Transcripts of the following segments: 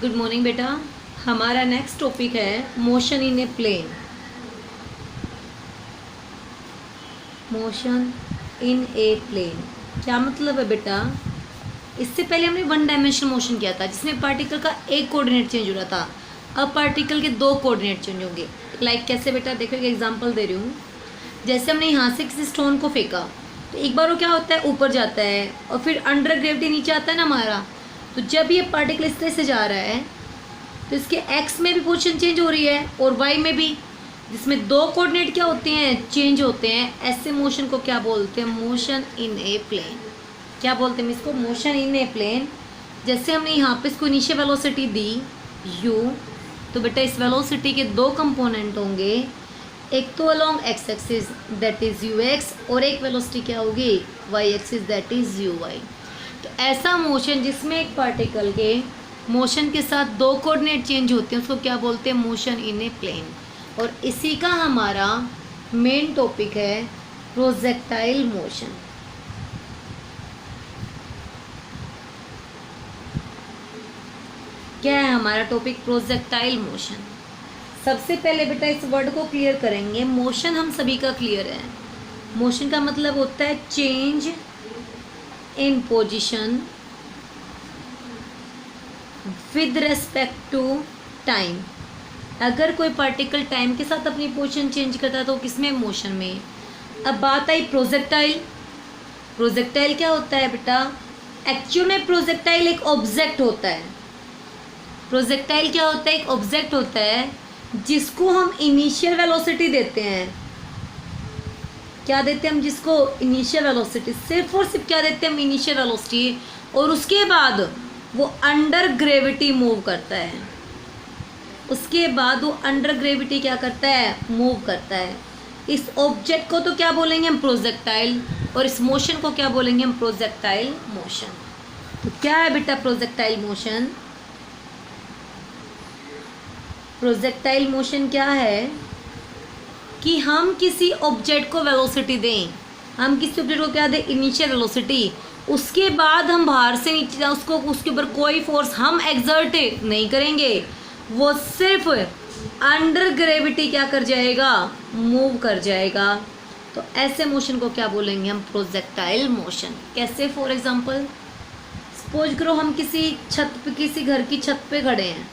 Good morning बेटा। हमारा next topic है motion in a plane. Motion in a plane क्या मतलब है बेटा? इससे पहले हमने वन डायमेंशनल मोशन किया था जिसमें पार्टिकल का एक कोऑर्डिनेट चेंज हो रहा था। अब पार्टिकल के दो कोऑर्डिनेट चेंज होंगे। लाइक कैसे बेटा? देखो एक एग्जांपल दे रही हूँ। जैसे हमने यहाँ से किसी स्टोन को फेंका तो एक बार वो क्या होता है, ऊपर जाता है और फिर अंडर ग्रेविटी नीचे आता है ना हमारा। तो जब ये पार्टिकल इस तरह से जा रहा है तो इसके एक्स में भी पोजीशन चेंज हो रही है और वाई में भी, जिसमें दो कोऑर्डिनेट क्या होते हैं, चेंज होते हैं। ऐसे मोशन को क्या बोलते हैं? Motion in a plane. क्या बोलते हैं इसको? Motion in a plane. जैसे हमने यहाँ पे इसको इनिशियल वेलोसिटी दी u, तो बेटा इस वेलोसिटी के दो कंपोनेंट होंगे, एक तो along x axis that is ux और एक वेलोसिटी क्या होगी, y axis that is uy। तो ऐसा मोशन जिसमें एक पार्टिकल के मोशन के साथ दो कोऑर्डिनेट चेंज होते हैं उसको क्या बोलते हैं? Motion in a plane. और इसी का हमारा मेन टॉपिक है प्रोजेक्टाइल मोशन। क्या है हमारा टॉपिक? Projectile motion. सबसे पहले बेटा इस वर्ड को क्लियर करेंगे। मोशन हम सभी का क्लियर है। मोशन का मतलब होता है change in position with respect to time. अगर कोई पार्टिकल टाइम के साथ अपनी पोजीशन चेंज करता है तो किसमें? मोशन में। अब बात आई प्रोजेक्टाइल। प्रोजेक्टाइल क्या होता है बेटा? एक्चुअल में प्रोजेक्टाइल एक ऑब्जेक्ट होता है। प्रोजेक्टाइल क्या होता है? एक ऑब्जेक्ट होता है जिसको हम इनिशियल वेलोसिटी देते हैं। क्या देते हैं हम जिसको? Initial velocity. सिर्फ और सिर्फ क्या देते हैं हम? Initial velocity. और उसके बाद वो अंडर ग्रेविटी मूव करता है। उसके बाद वो अंडर ग्रेविटी क्या करता है? मूव करता है। इस ऑब्जेक्ट को तो क्या बोलेंगे हम? प्रोजेक्टाइल। और इस मोशन को क्या बोलेंगे हम? Projectile motion. तो क्या है बेटा प्रोजेक्टाइल मोशन? प्रोजेक्टाइल मोशन क्या है कि हम किसी ऑब्जेक्ट को वेलोसिटी दें। हम किसी ऑब्जेक्ट को क्या दें? Initial velocity. उसके बाद हम बाहर से नीचे उसको उसके ऊपर कोई फोर्स हम एक्सर्ट नहीं करेंगे, वो सिर्फ अंडर ग्रेविटी क्या कर जाएगा? मूव कर जाएगा। तो ऐसे मोशन को क्या बोलेंगे हम? Projectile motion. कैसे? फॉर एग्जांपल सपोज करो हम किसी छत पे, किसी घर की छत पे खड़े हैं।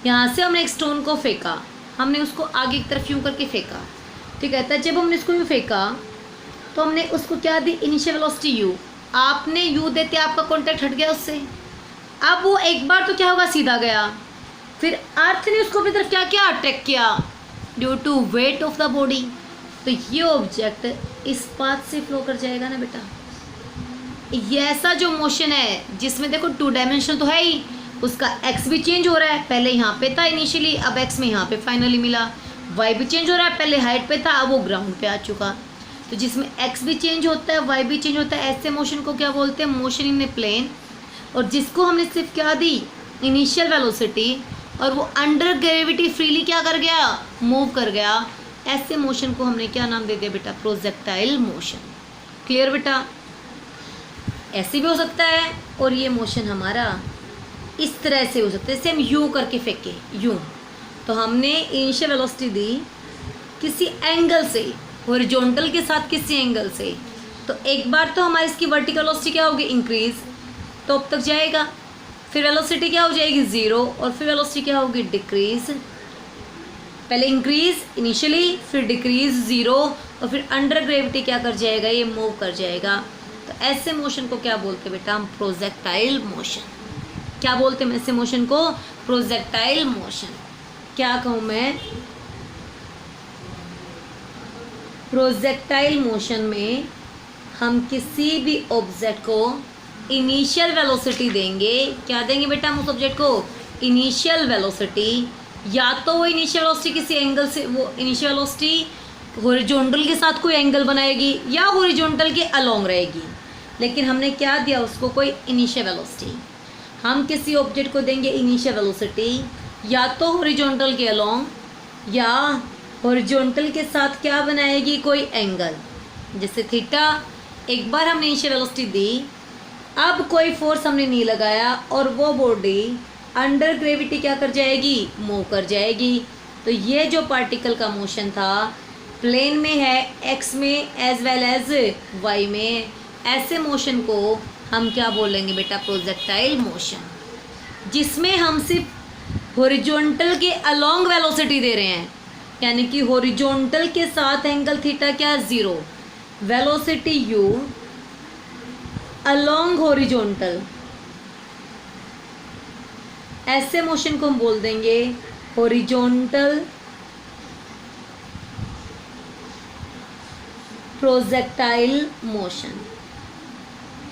यहाँ से हमने एक स्टोन को फेंका, हमने उसको आगे की तरफ यूँ करके फेंका, ठीक है। तो जब हमने इसको यूँ फेंका तो हमने उसको क्या दी? Initial velocity u। आपने u देते आपका कॉन्टैक्ट हट गया उससे। अब वो एक बार तो क्या होगा? सीधा गया। फिर अर्थ ने उसको अपनी तरफ क्या किया? अट्रैक्ट किया due to weight of the body. तो ये ऑब्जेक्ट इस पाथ से फ्लो कर जाएगा ना बेटा। ये ऐसा जो मोशन है जिसमें देखो टू डायमेंशनल तो है ही, उसका एक्स भी चेंज हो रहा है। पहले यहाँ पे था इनिशियली, अब एक्स में यहाँ पे फाइनली मिला। वाई भी चेंज हो रहा है, पहले हाइट पे था अब वो ग्राउंड पे आ चुका। तो जिसमें एक्स भी चेंज होता है, वाई भी चेंज होता है, ऐसे मोशन को क्या बोलते हैं? Motion in a plane. और जिसको हमने सिर्फ क्या दी? इनिशियल वेलोसिटी, और वो अंडर ग्रेविटी फ्रीली क्या कर गया? मूव कर गया। ऐसे मोशन को हमने क्या नाम दे दिया बेटा? Projectile motion. क्लियर बेटा? ऐसे भी हो सकता है और ये मोशन हमारा इस तरह से हो सकता है। जैसे हम यूँ करके फेंके, यूँ, तो हमने इनिशियल वेलोसिटी दी किसी एंगल से, हॉरिजॉन्टल के साथ किसी एंगल से। तो एक बार तो हमारी इसकी वर्टिकल वेलोसिटी क्या होगी? इंक्रीज, तो अब तक जाएगा। फिर वेलोसिटी क्या हो जाएगी? ज़ीरो। और फिर वेलोसिटी क्या होगी? डिक्रीज। पहले इंक्रीज इनिशियली, फिर डिक्रीज ज़ीरो, और फिर अंडर ग्रेविटी क्या कर जाएगा? ये मूव कर जाएगा। तो ऐसे मोशन को क्या बोलते हैं बेटा हम? Projectile motion. क्या बोलते हैं ऐसे मोशन को? Projectile motion. क्या कहूँ मैं? प्रोजेक्टाइल मोशन में हम किसी भी ऑब्जेक्ट को इनिशियल वेलोसिटी देंगे। क्या देंगे बेटा हम उस ऑब्जेक्ट को? Initial velocity. या तो वो इनिशियल वेलोसिटी किसी एंगल से, वो इनिशियल वेलोसिटी हॉरिजॉन्टल के साथ कोई एंगल बनाएगी या हॉरिजॉन्टल के अलोंग रहेगी। लेकिन हमने क्या दिया उसको? कोई इनिशियल वेलोसिटी। हम किसी ऑब्जेक्ट को देंगे इनिशियल वेलोसिटी, या तो हॉरिजॉन्टल के अलोंग या हॉरिजॉन्टल के साथ क्या बनाएगी? कोई एंगल, जैसे थीटा। एक बार हमने इनिशियल वेलोसिटी दी, अब कोई फोर्स हमने नहीं लगाया और वो बॉडी अंडर ग्रेविटी क्या कर जाएगी, मूव कर जाएगी। तो ये जो पार्टिकल का मोशन था प्लेन में है, एक्स में एज वेल एज वाई में, ऐसे मोशन को हम क्या बोलेंगे बेटा, प्रोजेक्टाइल मोशन, जिसमें हम सिर्फ हॉरिजॉन्टल के अलोंग वेलोसिटी दे रहे हैं, यानी कि हॉरिजॉन्टल के साथ एंगल थीटा क्या, 0, वेलोसिटी u अलोंग हॉरिजॉन्टल, ऐसे मोशन को हम बोल देंगे हॉरिजॉन्टल प्रोजेक्टाइल मोशन।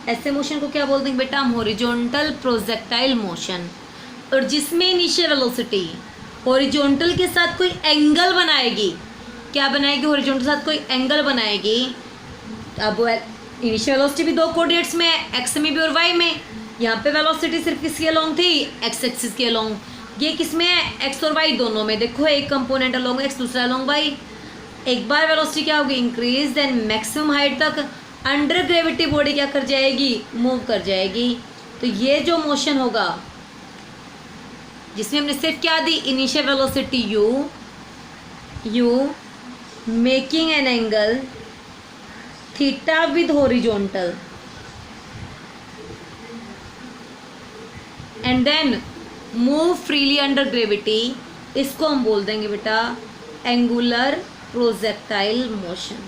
ऐसे मोशन को क्या बोल देंगे बेटा हम, हॉरिजॉन्टल प्रोजेक्टाइल मोशन। और जिसमें इनिशियल वेलोसिटी हॉरिजॉन्टल के साथ कोई एंगल बनाएगी, क्या बनाएगी, हॉरिजॉन्टल के साथ कोई एंगल बनाएगी। अब इनिशियल वेलोसिटी भी दो कोऑर्डिनेट्स में है, एक्स में भी और वाई में। यहाँ पे वेलोसिटी सिर्फ किसके अलोंग थी, एक्स एक्सिस के अलोंग। ये किस में है, एक्स और वाई दोनों में। देखो एक कंपोनेंट अलोंग एक्स, दूसरा अलोंग वाई। एक बार वेलोसिटी क्या होगी, इंक्रीज, देन मैक्सिमम हाइट तक अंडर ग्रेविटी बॉडी क्या कर जाएगी, मूव कर जाएगी। तो ये जो मोशन होगा जिसमें हमने सिर्फ क्या दी, initial velocity u making an angle theta with horizontal and then move freely under gravity, इसको हम बोल देंगे बेटा एंगुलर प्रोजेक्टाइल मोशन।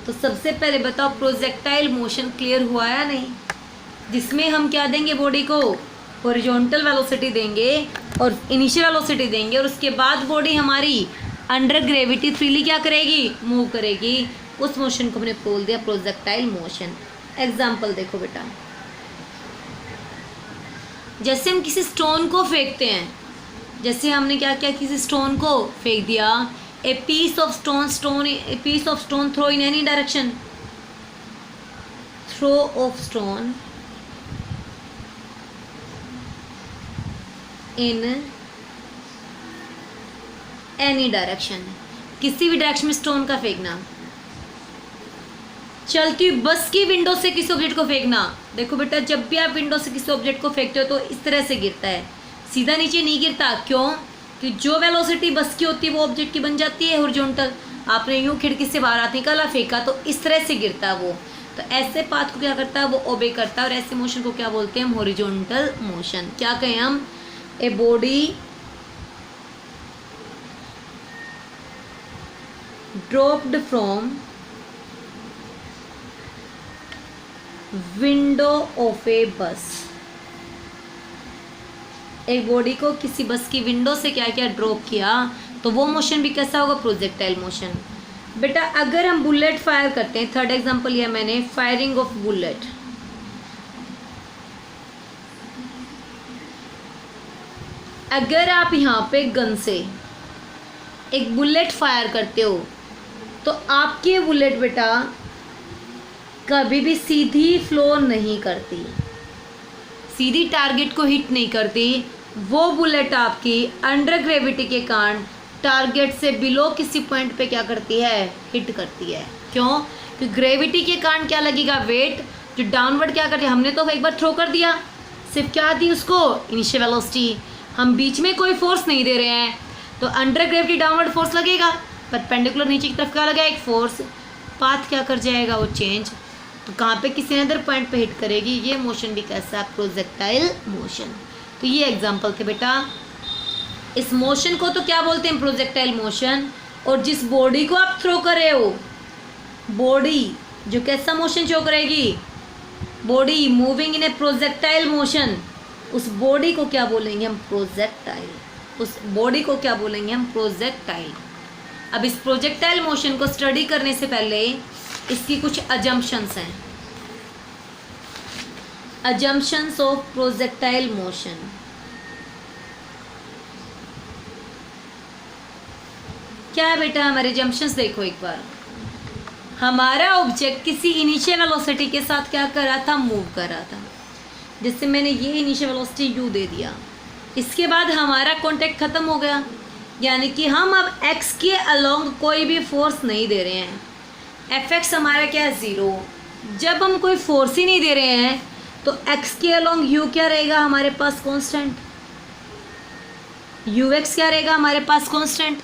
तो सबसे पहले बताओ प्रोजेक्टाइल मोशन क्लियर हुआ या नहीं, जिसमें हम क्या देंगे, बॉडी को हॉरिजॉन्टल वेलोसिटी देंगे और इनिशियल वेलोसिटी देंगे, और उसके बाद बॉडी हमारी अंडर ग्रेविटी फ्रीली क्या करेगी, मूव करेगी। उस मोशन को हमने बोल दिया प्रोजेक्टाइल मोशन। एग्जाम्पल देखो बेटा, जैसे हम किसी स्टोन को फेंकते हैं, जैसे हमने क्या किया, किसी स्टोन को फेंक दिया, a piece of stone throw in any direction, throw of stone in any direction, किसी भी डायरेक्शन में स्टोन का फेंकना। चलती हुई बस की विंडो से किसी ऑब्जेक्ट को फेंकना। देखो बेटा जब भी आप विंडो से किसी ऑब्जेक्ट को फेंकते हो तो इस तरह से गिरता है, सीधा नीचे नहीं गिरता। क्यों? कि जो वेलोसिटी बस की होती है वो ऑब्जेक्ट की बन जाती है हॉरिजॉन्टल। आपने यूँ खिड़की से बाहर हाथ निकाला, फेंका, तो इस तरह से गिरता है वो। तो ऐसे पाथ को क्या करता है, वो ओबे करता है। और ऐसे मोशन को क्या बोलते हैं हम, हॉरिजॉन्टल मोशन। क्या कहें हम, a body dropped from window of a bus. एक बॉडी को किसी बस की विंडो से क्या क्या ड्रॉप किया, तो वो मोशन भी कैसा होगा, प्रोजेक्टाइल मोशन। बेटा अगर हम बुलेट फायर करते हैं, थर्ड एग्जांपल लिया मैंने, फायरिंग ऑफ बुलेट। अगर आप यहाँ पे गन से एक बुलेट फायर करते हो तो आपकी बुलेट बेटा कभी भी सीधी फ्लो नहीं करती, सीधी टारगेट को हिट नहीं करती। वो बुलेट आपकी अंडर ग्रेविटी के कारण टारगेट से बिलो किसी पॉइंट पे क्या करती है, हिट करती है। क्यों? कि ग्रेविटी के कारण क्या लगेगा, वेट जो डाउनवर्ड क्या करती है। हमने तो एक बार थ्रो कर दिया, सिर्फ क्या दी उसको, इनिशियल वेलोसिटी। हम बीच में कोई फोर्स नहीं दे रहे हैं, तो अंडर ग्रेविटी डाउनवर्ड फोर्स लगेगा, परपेंडिकुलर नीचे की तरफ क्या लगा, एक फोर्स। पाथ क्या कर जाएगा, वो चेंज, तो कहाँ पे किसी अदर पॉइंट पे हिट करेगी। ये मोशन भी कैसा, प्रोजेक्टाइल मोशन। तो ये एग्जांपल थे बेटा। इस मोशन को तो क्या बोलते हैं, प्रोजेक्टाइल मोशन। और जिस बॉडी को आप थ्रो कर रहे हो, बॉडी जो कैसा मोशन शो करेगी, body moving in A projectile motion, उस बॉडी को क्या बोलेंगे हम, प्रोजेक्टाइल। उस बॉडी को क्या बोलेंगे हम, प्रोजेक्टाइल। अब इस प्रोजेक्टाइल मोशन को स्टडी करने से पहले इसकी कुछ अजम्पशंस हैं। Assumptions of projectile motion. क्या है बेटा हमारे अजम्पशंस, देखो एक बार। हमारा ऑब्जेक्ट किसी इनिशियल वेलोसिटी के साथ क्या कर रहा था, मूव कर रहा था। जिससे मैंने ये इनिशियल वेलोसिटी u दे दिया, इसके बाद हमारा कांटेक्ट खत्म हो गया, यानी कि हम अब x के अलोंग कोई भी फोर्स नहीं दे रहे हैं। एफ एक्स हमारा क्या है, 0। जब हम कोई फोर्स ही नहीं दे रहे हैं तो x के अलोंग u क्या रहेगा हमारे पास कांस्टेंट, ux क्या रहेगा हमारे पास कांस्टेंट।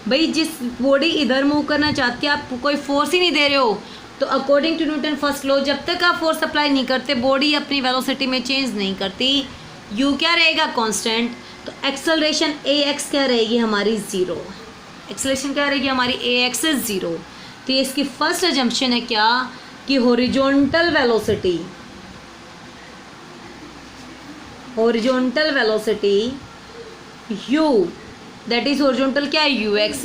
भाई जिस बॉडी इधर मूव करना चाहती है, आप कोई फोर्स ही नहीं दे रहे हो, तो according to Newton first law जब तक आप फोर्स अप्लाई नहीं करते बॉडी अपनी वेलोसिटी में चेंज नहीं करती। u क्या रहेगा कांस्टेंट, तो एक्सेलरेशन ax क्या रहेगी हमारी 0, एक्सेलरेशन क्या रहेगी हमारी ax इज 0। तो ये इसकी फर्स्ट अजम्पशन है क्या कि horizontal velocity u that is horizontal क्या है ux,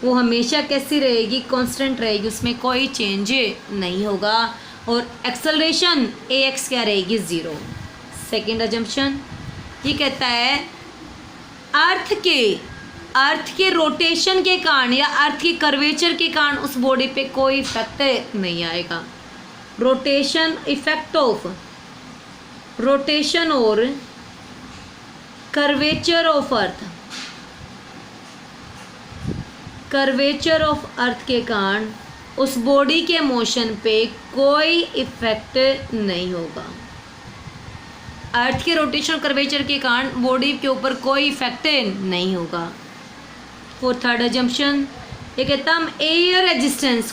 वो हमेशा कैसी रहेगी, कांस्टेंट रहेगी, उसमें कोई चेंज नहीं होगा। और एक्सेलरेशन ax क्या रहेगी 0। सेकेंड अजम्पशन ये कहता है अर्थ के रोटेशन के कारण या अर्थ के कर्वेचर के कारण उस बॉडी पे कोई इफेक्ट नहीं आएगा। रोटेशन इफेक्ट ऑफ रोटेशन और कर्वेचर ऑफ अर्थ के कारण उस बॉडी के मोशन पे कोई इफेक्ट नहीं होगा। अर्थ के रोटेशन कर्वेचर के कारण बॉडी के ऊपर कोई इफेक्ट नहीं होगा। फॉर थर्ड अजम्पशन ये कहता हम एयर रेजिस्टेंस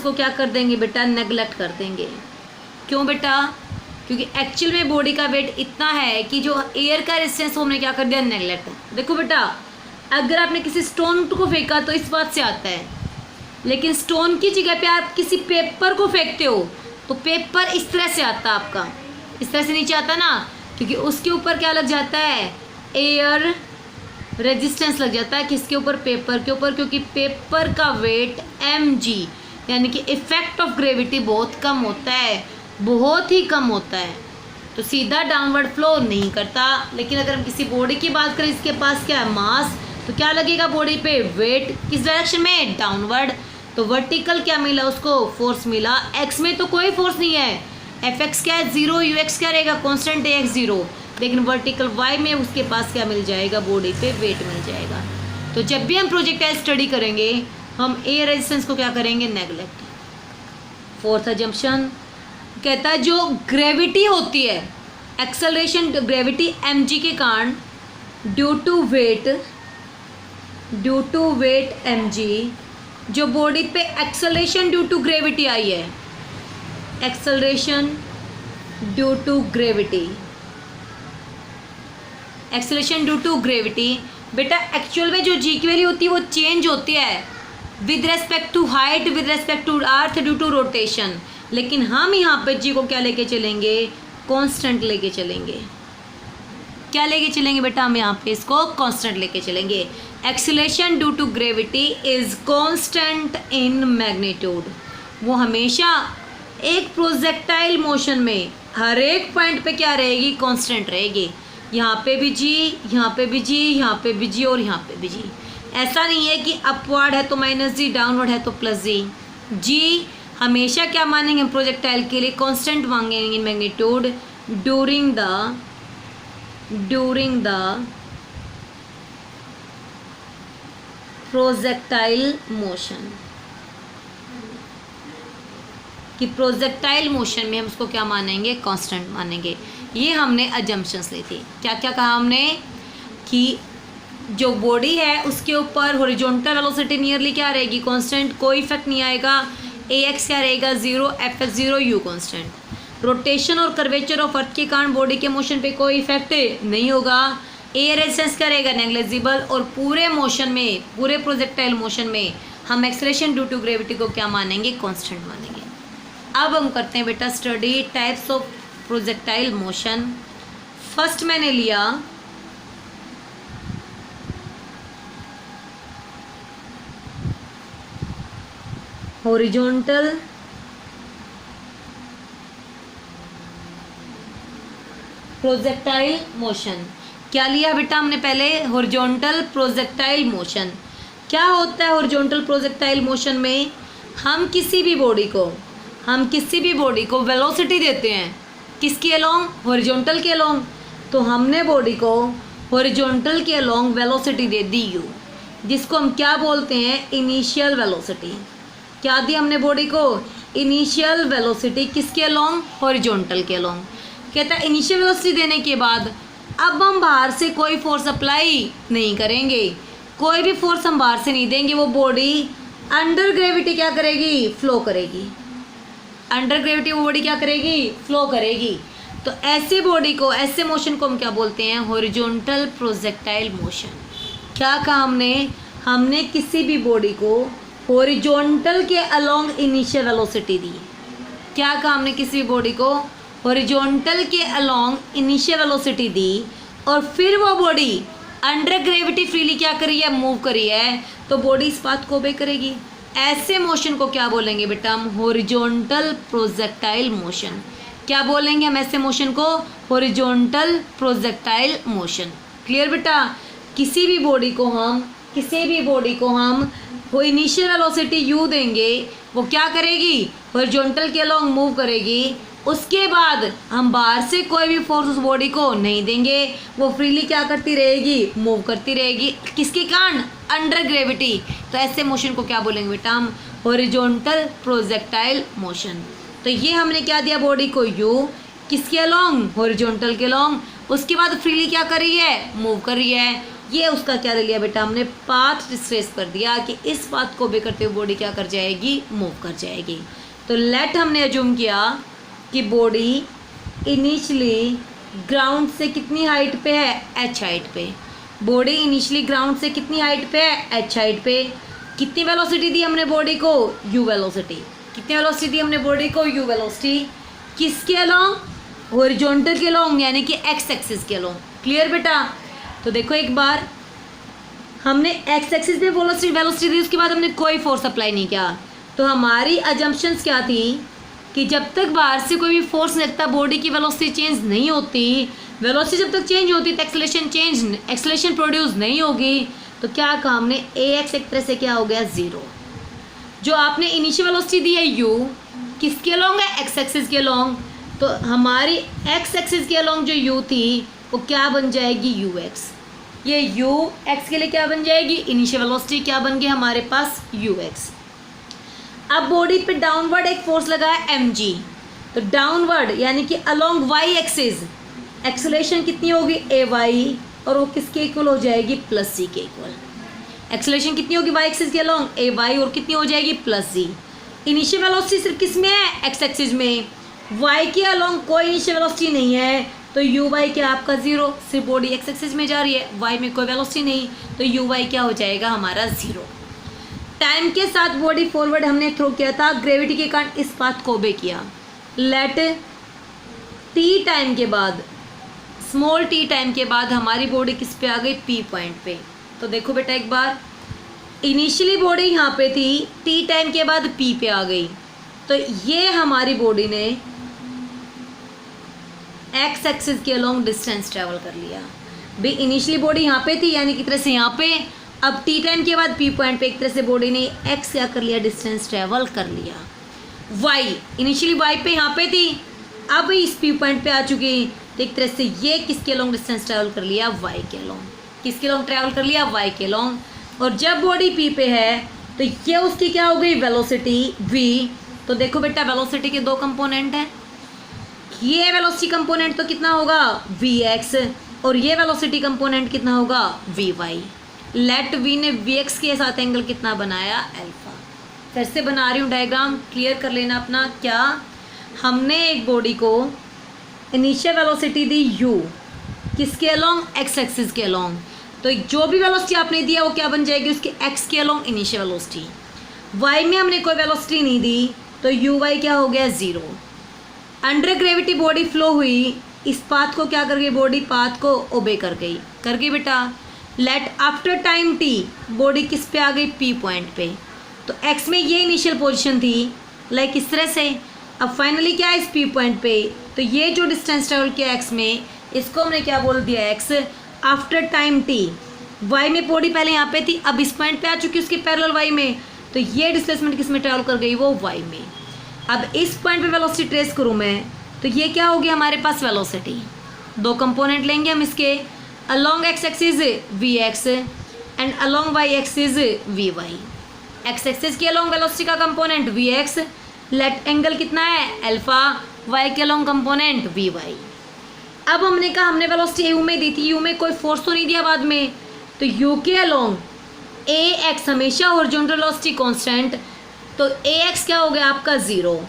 को क्या कर देंगे बेटा, नेगलेक्ट कर देंगे। क्यों बेटा, क्योंकि एक्चुअल में बॉडी का वेट इतना है कि जो एयर का रेजिस्टेंस हमने क्या कर दिया, नेगलेक्ट। देखो बेटा, अगर आपने किसी स्टोन को फेंका तो इस बात से आता है, लेकिन स्टोन की जगह पे आप किसी पेपर को फेंकते हो तो पेपर इस तरह से आता है, आपका इस तरह से नीचे आता ना, क्योंकि उसके ऊपर क्या लग जाता है, एयर रेजिस्टेंस लग जाता है। किसके ऊपर, पेपर के ऊपर, क्योंकि पेपर का वेट mg यानी कि इफेक्ट ऑफ ग्रेविटी बहुत कम होता है, बहुत ही कम होता है, तो सीधा डाउनवर्ड फ्लो नहीं करता। लेकिन अगर हम किसी बॉडी की बात करें, इसके पास क्या है, मास, तो क्या लगेगा बॉडी पे, वेट, किस डायरेक्शन में, डाउनवर्ड। तो वर्टिकल क्या मिला उसको, फोर्स मिला। एक्स में तो कोई फोर्स नहीं है, एफ एक्स क्या है 0, यू एक्स क्या रहेगा कांस्टेंट ax 0, लेकिन वर्टिकल वाई में उसके पास क्या मिल जाएगा, बॉडी पे वेट मिल जाएगा। तो जब भी हम प्रोजेक्टाइल स्टडी करेंगे हम एयर रेजिस्टेंस को क्या करेंगे, नेगलेक्ट। फोर्थ अजम्पशन कहता है जो ग्रेविटी होती है, एक्सेलरेशन ग्रेविटी mg के कारण ड्यू टू वेट mg, जो बॉडी पे एक्सेलरेशन ड्यू टू ग्रेविटी आई है, एक्सेलरेशन ड्यू टू ग्रेविटी बेटा एक्चुअल में जो जी की वैल्यू होती है वो चेंज होती है with respect to height, with respect to earth due to rotation, लेकिन हम यहाँ पे जी को क्या लेके चलेंगे, कांस्टेंट लेके चलेंगे। क्या लेके चलेंगे बेटा, हम यहाँ पे इसको कांस्टेंट लेके चलेंगे। Acceleration due to gravity is constant in magnitude, वो हमेशा एक प्रोजेक्टाइल मोशन में हर एक पॉइंट पे क्या रहेगी, कांस्टेंट रहेगी। यहाँ पे भी जी, यहाँ पे भी जी, यहाँ पे भी जी और यहाँ पे भी जी। ऐसा नहीं है कि अपवर्ड है तो माइनस जी, डाउनवर्ड है तो प्लस जी। जी हमेशा क्या मानेंगे प्रोजेक्टाइल के लिए, कांस्टेंट मांगेंगे in magnitude during the projectile motion, कि प्रोजेक्टाइल मोशन में हम उसको क्या मानेंगे, कांस्टेंट मानेंगे। ये हमने अजम्पशंस ली थी। क्या क्या कहा हमने कि जो बॉडी है उसके ऊपर हॉरिजॉन्टल वेलोसिटी नियरली क्या रहेगी, कांस्टेंट, कोई इफेक्ट नहीं आएगा। ax क्या रहेगा 0, fx 0, u कांस्टेंट। रोटेशन और कर्वेचर ऑफ अर्थ के कारण बॉडी के मोशन पे कोई इफेक्ट नहीं होगा। एयर रेजिस्टेंस क्या रहेगा, नेग्लिजिबल। और पूरे मोशन में, पूरे प्रोजेक्टाइल मोशन में हम एक्सेलरेशन ड्यू टू ग्रेविटी को क्या मानेंगे, कांस्टेंट मानेंगे। अब हम करते हैं बेटा study types of projectile motion. First मैंने लिया हॉरिजॉन्टल प्रोजेक्टाइल मोशन। क्या लिया बेटा हमने पहले, हॉरिजॉन्टल प्रोजेक्टाइल मोशन। क्या होता है हॉरिजॉन्टल प्रोजेक्टाइल मोशन में, हम किसी भी बॉडी को वेलोसिटी देते हैं, किसके अलोंग, हॉरिजॉन्टल के अलोंग। तो हमने बॉडी को हॉरिजॉन्टल के अलोंग वेलोसिटी दे दी u, जिसको हम क्या बोलते हैं, इनिशियल वेलोसिटी। क्या दी हमने बॉडी को, इनिशियल वेलोसिटी किसके अलोंग, हॉरिजॉन्टल के अलोंग। कहता है इनिशियल वेलोसिटी देने के बाद अब हम बाहर से कोई फोर्स अप्लाई नहीं करेंगे, कोई भी फोर्स हम बाहर से नहीं देंगे, वो बॉडी अंडर ग्रेविटी क्या करेगी, फ्लो करेगी। अंडर ग्रेविटी वो बॉडी क्या करेगी, फ्लो करेगी। तो ऐसे बॉडी को, ऐसे मोशन को हम क्या बोलते हैं, हॉरिजॉन्टल प्रोजेक्टाइल मोशन। क्या कहा हमने किसी भी बॉडी को हॉरिजॉन्टल के अलोंग इनिशियल वेलोसिटी दी। क्या कहा हमने किसी भी बॉडी को हॉरिजॉन्टल के अलोंग इनिशियल वेलोसिटी दी और फिर वो बॉडी अंडर ग्रेविटी फ्रीली क्या करी है, मूव करी है, तो बॉडी इस बात को ओबे करेगी। ऐसे मोशन को क्या बोलेंगे बेटा हम, हॉरिजॉन्टल प्रोजेक्टाइल मोशन। क्या बोलेंगे हम ऐसे मोशन को, हॉरिजॉन्टल प्रोजेक्टाइल मोशन। क्लियर बेटा। किसी भी बॉडी को हम वो इनिशियल वेलोसिटी यू देंगे, वो क्या करेगी, हॉरिजॉन्टल के अलोंग मूव करेगी। उसके बाद हम बाहर से कोई भी फोर्स उस बॉडी को नहीं देंगे, वो फ्रीली क्या करती रहेगी, मूव करती रहेगी। किसके कारण, अंडर ग्रेविटी। तो ऐसे मोशन को क्या बोलेंगे बेटा हम, हॉरिजॉन्टल प्रोजेक्टाइल मोशन। तो ये हमने क्या दिया बॉडी को यू, किसके अलोंग, हॉरिजॉन्टल के अलोंग। उसके बाद फ्रीली क्या कर रही है, मूव कर रही है। ये उसका क्या ले लिया बेटा हमने, पाथ डिस्ट्रेस कर दिया कि इस पाथ को भी करते हुए बॉडी क्या कर जाएगी, मूव कर जाएगी। तो लेट हमने अज्यूम किया कि बॉडी इनिशियली ग्राउंड से कितनी हाइट पे है, एच हाइट पे। बॉडी इनिशियली ग्राउंड से कितनी हाइट पे है, एच हाइट पे। कितनी वेलोसिटी दी हमने बॉडी को, यू वेलोसिटी। कितनी वेलोसिटी दी हमने बॉडी को, यू वेलोसिटी। किसके अलोंग, हॉरिजॉन्टल के अलोंग, यानी कि एक्स एक्सिस के अलोंग। क्लियर बेटा। तो देखो एक बार हमने एक्स एक्सिस पे वेलोसिटी दी, उसके बाद हमने कोई फोर्स अप्लाई नहीं किया। तो हमारी अजम्पशंस क्या थी कि जब तक बाहर से कोई भी फोर्स नहीं लगता बॉडी की वेलोसिटी चेंज नहीं होती। वेलोसिटी जब तक चेंज होती तो एक्सेलरेशन प्रोड्यूस नहीं होगी। तो क्या कहा हमने, ए एक्स एक तरह से क्या हो गया, ज़ीरो। जो आपने इनिशियल वेलोसिटी दी है यू, किसके अलोंग है, एक्स एक्सिस के अलोंग। तो हमारी एक्स एक्सिस के अलोंग जो यू थी वो क्या बन जाएगी, यू एक्स। ये यू एक्स के लिए क्या बन जाएगी, इनिशियल वेलोसिटी क्या बन गई हमारे पास, यू एक्स। अब बॉडी पे डाउनवर्ड एक फोर्स लगा है एम जी। तो डाउनवर्ड यानी कि अलोंग वाई एक्सिस एक्सेलरेशन कितनी होगी, ए वाई, और वो किसके इक्वल हो जाएगी, प्लस सी के इक्वल। एक्सेलरेशन कितनी होगी वाई एक्सिस के अलोंग, ए वाई, और कितनी हो जाएगी, प्लस सी। इनिशियल वेलोसिटी सिर्फ किस में है, एक्स एक्सिस में। वाई के अलोंग कोई इनिशियल वेलोसिटी नहीं है, तो यू वाई क्या आपका ज़ीरो। सिर्फ बॉडी एक्स एक्सिस में जा रही है, वाई में कोई वेलोसिटी नहीं, तो यू वाई क्या हो जाएगा हमारा, ज़ीरो। टाइम के साथ बॉडी फॉरवर्ड हमने थ्रो किया था, ग्रेविटी के कारण इस पाथ को ओबे किया। लेट टी टाइम के बाद, स्मॉल टी टाइम के बाद हमारी बॉडी किस पे आ गई, पी पॉइंट पे। तो देखो बेटा एक बार, इनिशियली बॉडी यहाँ पे थी, टी टाइम के बाद पी पे आ गई। तो ये हमारी बॉडी ने एक्स एक्सिस के अलोंग डिस्टेंस ट्रेवल कर लिया। भाई इनिशियली बॉडी यहाँ पे थी, यानी कि तरह से यहाँ पे, अब टी टाइम के बाद पी पॉइंट पे एक तरह से बॉडी ने एक्स क्या कर लिया, डिस्टेंस ट्रेवल कर लिया। वाई इनिशियली वाई पे यहाँ पे थी, अब इस पी पॉइंट पे आ चुकी, तो एक तरह से ये किसके अलोंग डिस्टेंस ट्रेवल कर लिया, वाई के अलोंग। किसके अलोंग ट्रेवल कर लिया, वाई के अलोंग। और जब बॉडी पी पे है तो ये उसकी क्या हो गई, वेलोसिटी वी। तो देखो बेटा वेलोसिटी के दो कंपोनेंट हैं, ये वेलोसिटी कंपोनेंट तो कितना होगा, वी एक्स, और ये वेलोसिटी कंपोनेंट कितना होगा, वी वाई। लेट वी ने वी एक्स के साथ एंगल कितना बनाया, अल्फा। फिर से बना रही हूँ डायग्राम, क्लियर कर लेना अपना। क्या हमने एक बॉडी को इनिशियल वेलोसिटी दी यू, किसके अलोंग, एक्स एक्सिस के अलोंग। तो जो भी वेलोसिटी आपने दिया वो क्या बन जाएगी, उसके एक्स के अलोंग इनिशियल वेलोसिटी। वाई में हमने कोई वेलोसिटी नहीं दी, तो यू वाई क्या हो गया, zero. Under gravity body flow हुई, इस पाथ को क्या कर गई, बॉडी पाथ को ओबे कर गई बेटा। Let after time t body किस पे आ गई, पी पॉइंट पे। तो एक्स में ये इनिशियल पोजीशन थी, लाइक इस तरह से। अब फाइनली क्या है, इस पी पॉइंट पे। तो ये जो डिस्टेंस ट्रेवल किया एक्स में, इसको हमने क्या बोल दिया, x. After time t y में बॉडी पहले यहाँ पे थी, अब इस पॉइंट पे आ चुकी उसके पैरेलल वाई में, तो ये डिस्प्लेसमेंट किस में ट्रेवल कर गई, वो वाई में। अब इस पॉइंट पे वेलोसिटी ट्रेस करूँ मैं, तो ये क्या होगी हमारे पास, वेलोसिटी। दो कंपोनेंट लेंगे हम इसके, along x axis vx and along y axis vy। x axis के along वेलोसिटी का कंपोनेंट vx, लेट एंगल कितना है अल्फा, वाई के अलोंग कंपोनेंट वी वाई। अब हमने कहा हमने वेलोसिटी यू में दी थी, यू में कोई फोर्स तो नहीं दिया बाद में, तो यू के अलोंग ए एक्स हमेशा हॉरिजॉन्टल वेलोसिटी कांस्टेंट, तो ए एक्स क्या हो गया आपका 0।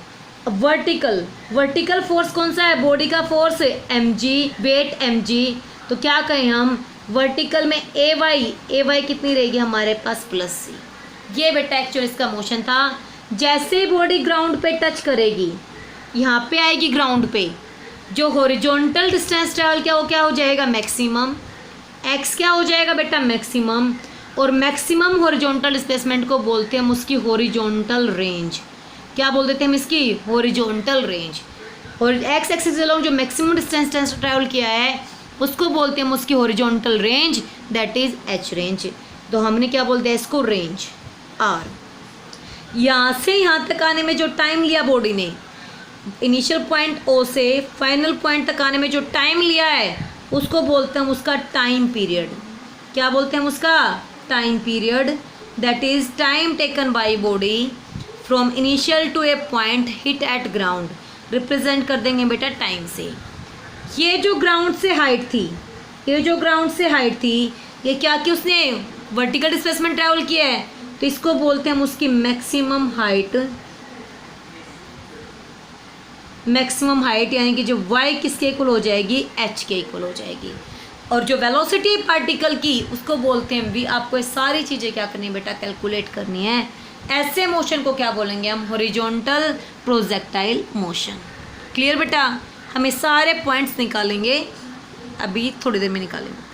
अब वर्टिकल फोर्स कौन सा है, बॉडी का force m g, weight m g, तो क्या कहें हम वर्टिकल में ए वाई कितनी रहेगी हमारे पास +c। ये बेटा एक्चुअली इसका मोशन था। जैसे बॉडी ग्राउंड पे टच करेगी, यहाँ पे आएगी ग्राउंड पे, जो हॉरिजॉन्टल डिस्टेंस ट्रैवल क्या हो जाएगा मैक्सिमम, एक्स क्या हो जाएगा बेटा मैक्सिमम, और मैक्सिमम हॉरिजॉन्टल डिस्प्लेसमेंट को बोलते हैं हम उसकी हॉरिजॉन्टल रेंज। क्या बोल देते हैं हम इसकी हॉरिजॉन्टल रेंज। और एक्स एक्सिस अलोंग जो मैक्सिमम डिस्टेंस ट्रैवल किया है उसको बोलते हैं हम उसकी horizontal range, that is H range. तो हमने क्या बोलते हैं इसको रेंज आर। यहाँ से यहाँ तक आने में जो टाइम लिया बॉडी ने, इनिशियल पॉइंट ओ से फाइनल पॉइंट तक आने में जो टाइम लिया है उसको बोलते हैं उसका टाइम पीरियड। क्या बोलते हैं उसका time period, that is time taken by body from initial to a point hit at ground. Represent कर देंगे बेटा टाइम से। ये जो ग्राउंड से हाइट थी, ये क्या कि उसने वर्टिकल डिस्प्लेसमेंट ट्रैवल किया है, तो इसको बोलते हैं हम उसकी मैक्सिमम हाइट, यानी कि जो y किसके इक्वल हो जाएगी, h के इक्वल हो जाएगी। और जो वेलोसिटी पार्टिकल की उसको बोलते हैं भी, आपको ये सारी चीज़ें क्या करनी है बेटा कैलकुलेट करनी है। ऐसे मोशन को क्या बोलेंगे हम, हॉरिजॉन्टल प्रोजेक्टाइल मोशन। क्लियर बेटा, हमें सारे पॉइंट्स निकालेंगे, अभी थोड़ी देर में निकालेंगे।